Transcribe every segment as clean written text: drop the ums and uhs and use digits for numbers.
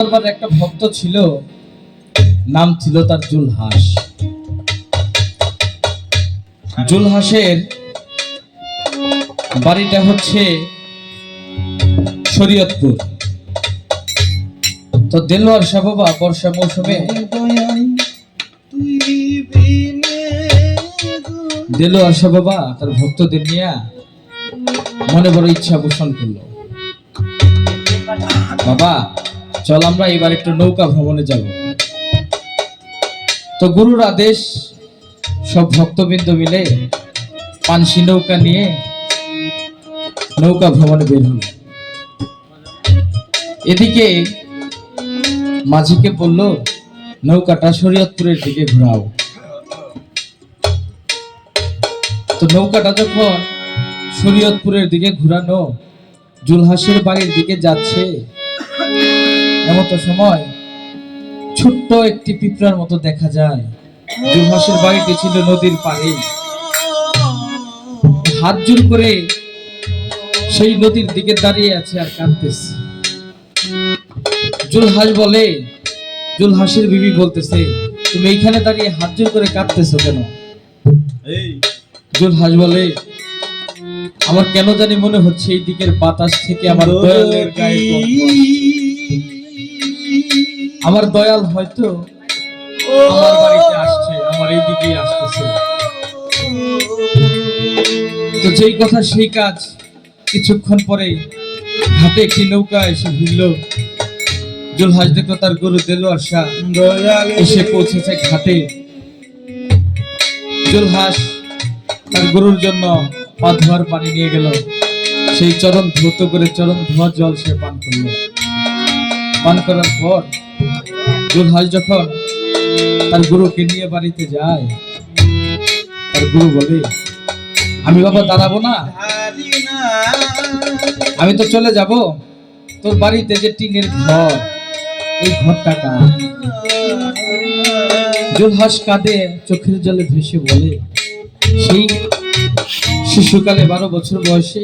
একটা ভক্ত ছিল, নাম ছিল তার জুলহাস। জুলহাসের বাড়িটা হচ্ছে শরীয়তপুর। তো দেলোয়ার শাহ বাবা বর্ষা মৌসুমে দেলোয়ার শাহ বাবা তার ভক্তদের নিয়ে মনে বড় ইচ্ছা পোষণ করলো, বাবা চল আমরা এবার একটু নৌকা ভ্রমণে যাব। তো গুরুর আদেশ, সব ভক্তবৃন্দ মিলে পানসি নৌকা নিয়ে নৌকা ভ্রমণে বের হল। এদিকে মাঝিকে বলল নৌকাটা শরীয়তপুরের দিকে ঘোরাও। তো নৌকাটা যখন শরীয়তপুরের দিকে ঘোরানো জুলহাসের বাড়ির দিকে যাচ্ছে, এমতো সময় ছোট্ট একটি পিঁপড়ার মতো দেখা যায়। জুলহাসের বাড়িটি ছিল নদীর পাড়ে। হাত জোর করে সেই নদীর দিকে দাঁড়িয়ে আছে আর কাঁদতেছে। জুলহাসের বিবি বলতেছে, তুমি এইখানে দাঁড়িয়ে হাত জোর করে কাঁদতেছো কেন? জুলহাস বলে, আমার কেন জানি মনে হচ্ছে এই দিকের বাতাস থেকে আমার দয়ালের গায়ে আমার দয়াল হয়তো আমার বাড়িতে আসছে, আমার এই দিকেই আসতেছে। তো যেই কথা সেই কাজ। কিছুক্ষণ পরে ঘাটে একটি নৌকা এসে ভিড়ল। জুলহাস দেখলো তার গরু দেলোয়ার শাহ এসে পৌঁছেছে ঘাটে। জুলহাস তার গরুর জন্য পা ধোয়ার পানি নিয়ে গেল। সেই চরণ ধৌত করে চরণ ধোয়া জল সে পান করল। পান করার পর জুলহাস যখন তার গুরুকে নিয়ে বাড়িতে যায়, তার গুরু বলে, আমি বাবা দাঁড়াবো না, আমি তো চলে যাব। তোর বাড়িতে যে টিনের ঘর, এই ঘরটা কার? জুলহাস কাঁদে, চোখের জলে ভেসে বলে, সেই শিশুকালে 12 বছর বয়সে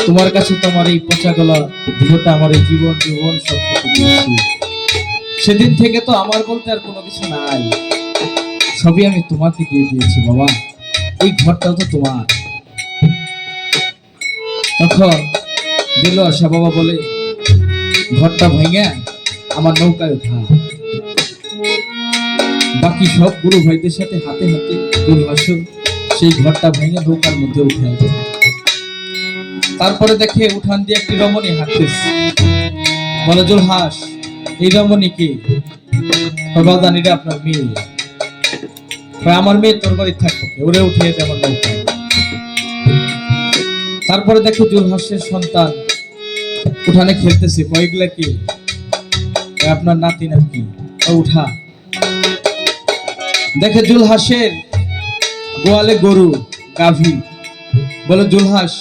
তোমার কাছে তোমার এই পচা গলা দেহটা আমার এই জীবন সব কিছু দিয়েছি। সেদিন থেকে তো আমার বলতে আর কোনো কিছু নাই, সবই আমি তোমাকে দিয়ে দিয়েছি বাবা, এই ঘরটাও তো তোমার। তখন দেলোয়ার শাহ বাবা বলে, ঘরটা ভেঙে আমার নৌকায় ওঠা। বাকি সব গুরু ভাইদের সাথে হাতে হাতে জুলহাস সেই ঘরটা ভেঙে নৌকার মধ্যে উঠে আসে। তারপরে দেখে উঠান দিয়ে একটি রমণী হাঁটতেছে। বলে, জুলহাস এই রমণী কি? বাদানিটা আপনার মেয়ে। আমার মেয়ে তোর বাড়ি থাকবো, ওরে উঠিয়ে দেয় আমার নৌকায়। তারপরে দেখে জুলহাসের সন্তান উঠানে খেলতেছে। কয়েকগুলা কি? আপনার নাতি নাকি? উঠা। দেখে জুলহাসের গোয়ালে গরু, গাভী। বলে, জুলহাস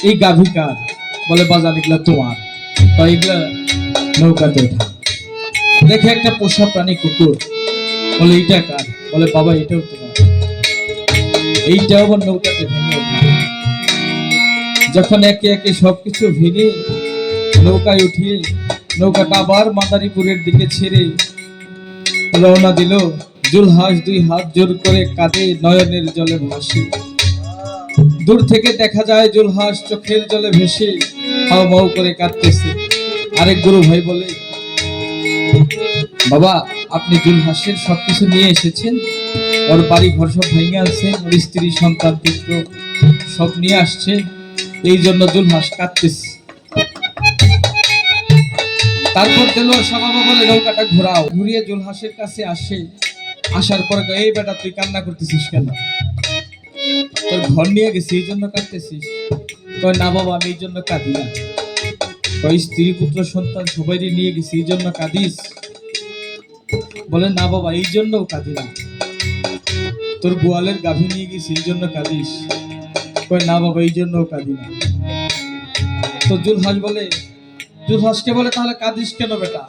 এই গাভী কার? বলে, বাজার এগুলা তোমার। তো এগুলা নৌকাতে ওঠা। দেখে একটা পোষা প্রাণী কুকুর। বলে, এইটা কার? বলে, বাবা এটাও তোমার। এইটাও আবার নৌকাতে ভেঙে ওঠা। যখন একে একে সবকিছু ভেঙে নৌকায় উঠিয়ে নৌকাটা আবার মাদারীপুরের দিকে ছেড়ে রওনা দিল, জুলহাস 2 হাত জোর করে কাঁদে, নয়নের জলে ভাসে। দূর থেকে দেখা যায় জুলহাস চোখের জলে ভেসে হাউ মাউ করে কাঁদতেছে। আরেক গুরু ভাই বলে, বাবা আপনি জুলহাসের সবকিছু নিয়ে এসেছেন, ওর বাড়ি ঘর সব ভেঙে আছে, ওর স্ত্রী সন্তান পুত্র সব নিয়ে আসছে, এই জন্য জুলহাস কাঁদতেছে। তারপর দেলোয়ার শাহ বাবা বলে, নৌকাটা ঘোরাও। ঘুরিয়ে জুলহাসের কাছে আসে। আসার পর, এই বেটা তুই কান্না করতেছিস কেন? তোর ঘর নিয়ে গেছি এই জন্য কাঁদতেছিস? কয়, না বাবা আমি এই জন্য কাঁদি না। কয়, স্ত্রী পুত্র সন্তান সবাই নিয়ে গেছি এই জন্য কাঁদিস? বলে, না বাবা এই জন্যও কাঁদি না। তোর গোয়ালের গাভী নিয়ে গেছি এই জন্য কাঁদিস? কয়, না বাবা এই জন্যও কাঁদি না। তো জুলহাসকে বলে, তাহলে কাঁদিস কেন বেটা?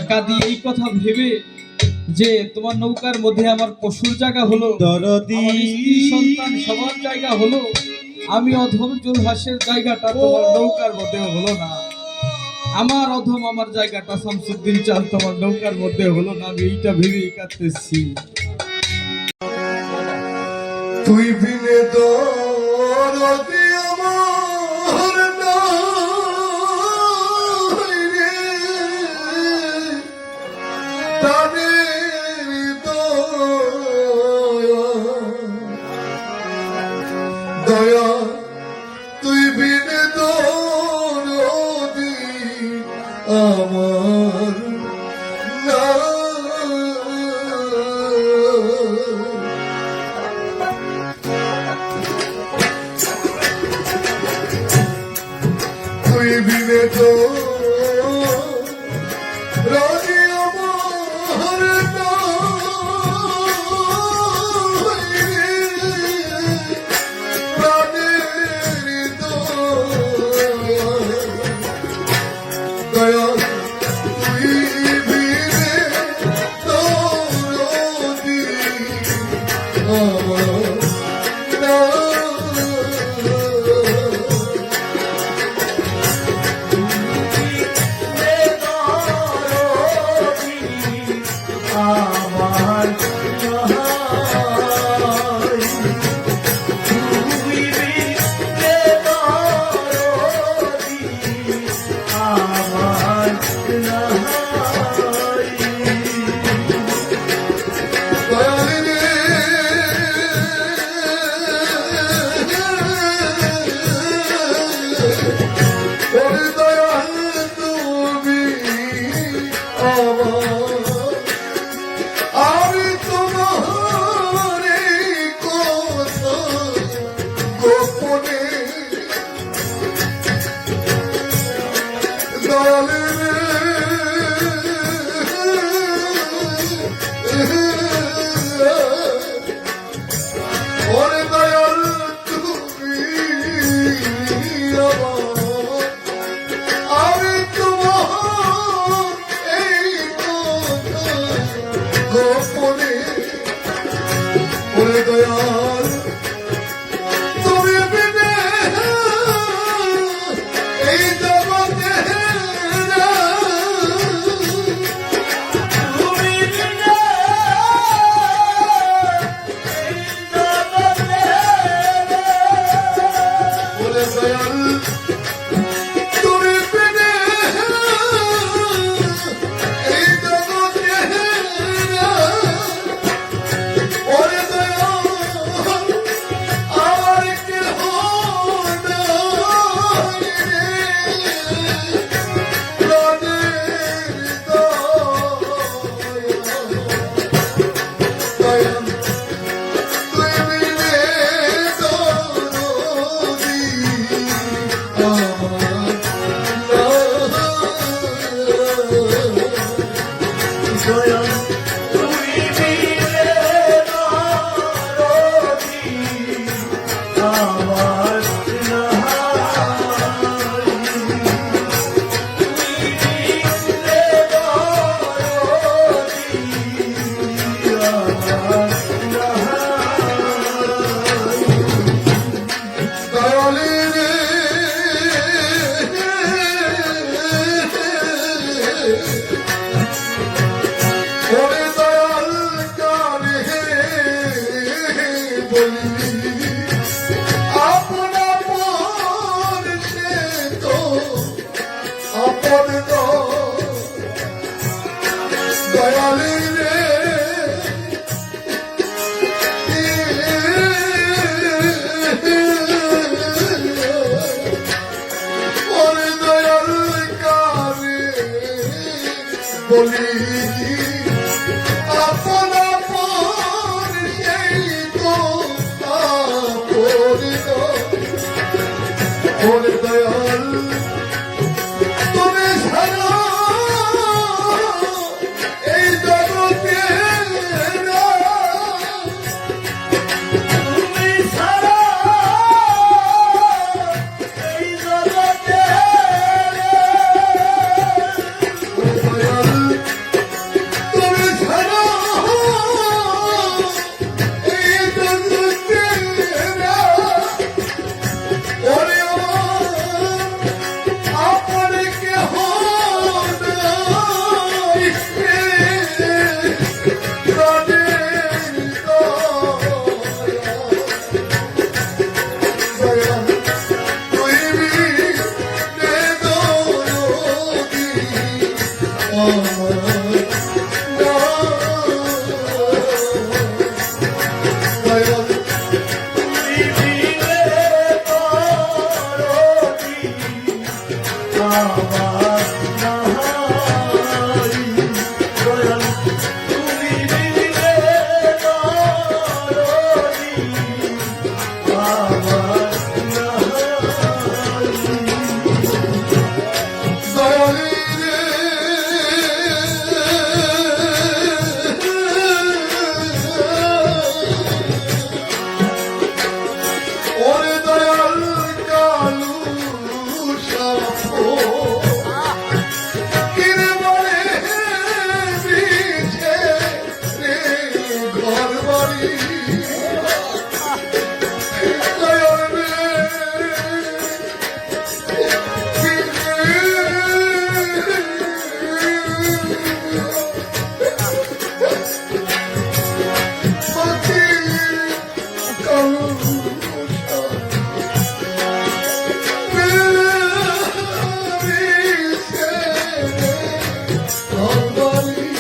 কাঁদি এই কথা ভেবে যে তোমার নৌকার মধ্যে আমার পশুর জায়গা হলো, স্ত্রী সন্তান সবার জায়গা হলো, আমি অধম জুলহাসের জায়গাটা তোমার নৌকার মধ্যে হলো না। আমার অধম আমার জায়গাটা শামসুদ্দিন চাঁদ তোমার নৌকার মধ্যে হলো না, আমি এইটা ভেবেই কাঁদতেছি। তুই বিনে দরদি আমার নাই রে, প্রাণের দয়া তুই বিনে দরদি আমার তুই বিনে তো রাজি আমার প্রাণের দয়া তুই বিনে তো রাজি আমার দয়াল তুমি বিনে এই জগতে তুমি বিনে এই জগতে বলে দয়াল তুমি বিনে এই জগতে ওরে বলি আপন আপন সেই তো আপন দয়াল তুমি ছাড়া এই জগতে তুমি ছাড়া এই জগতে ওরে দয়াল কালু সাপো কিরে বলে বিছে রে ঘর বাড়ি দয়াল রে মাটি কালু সাপো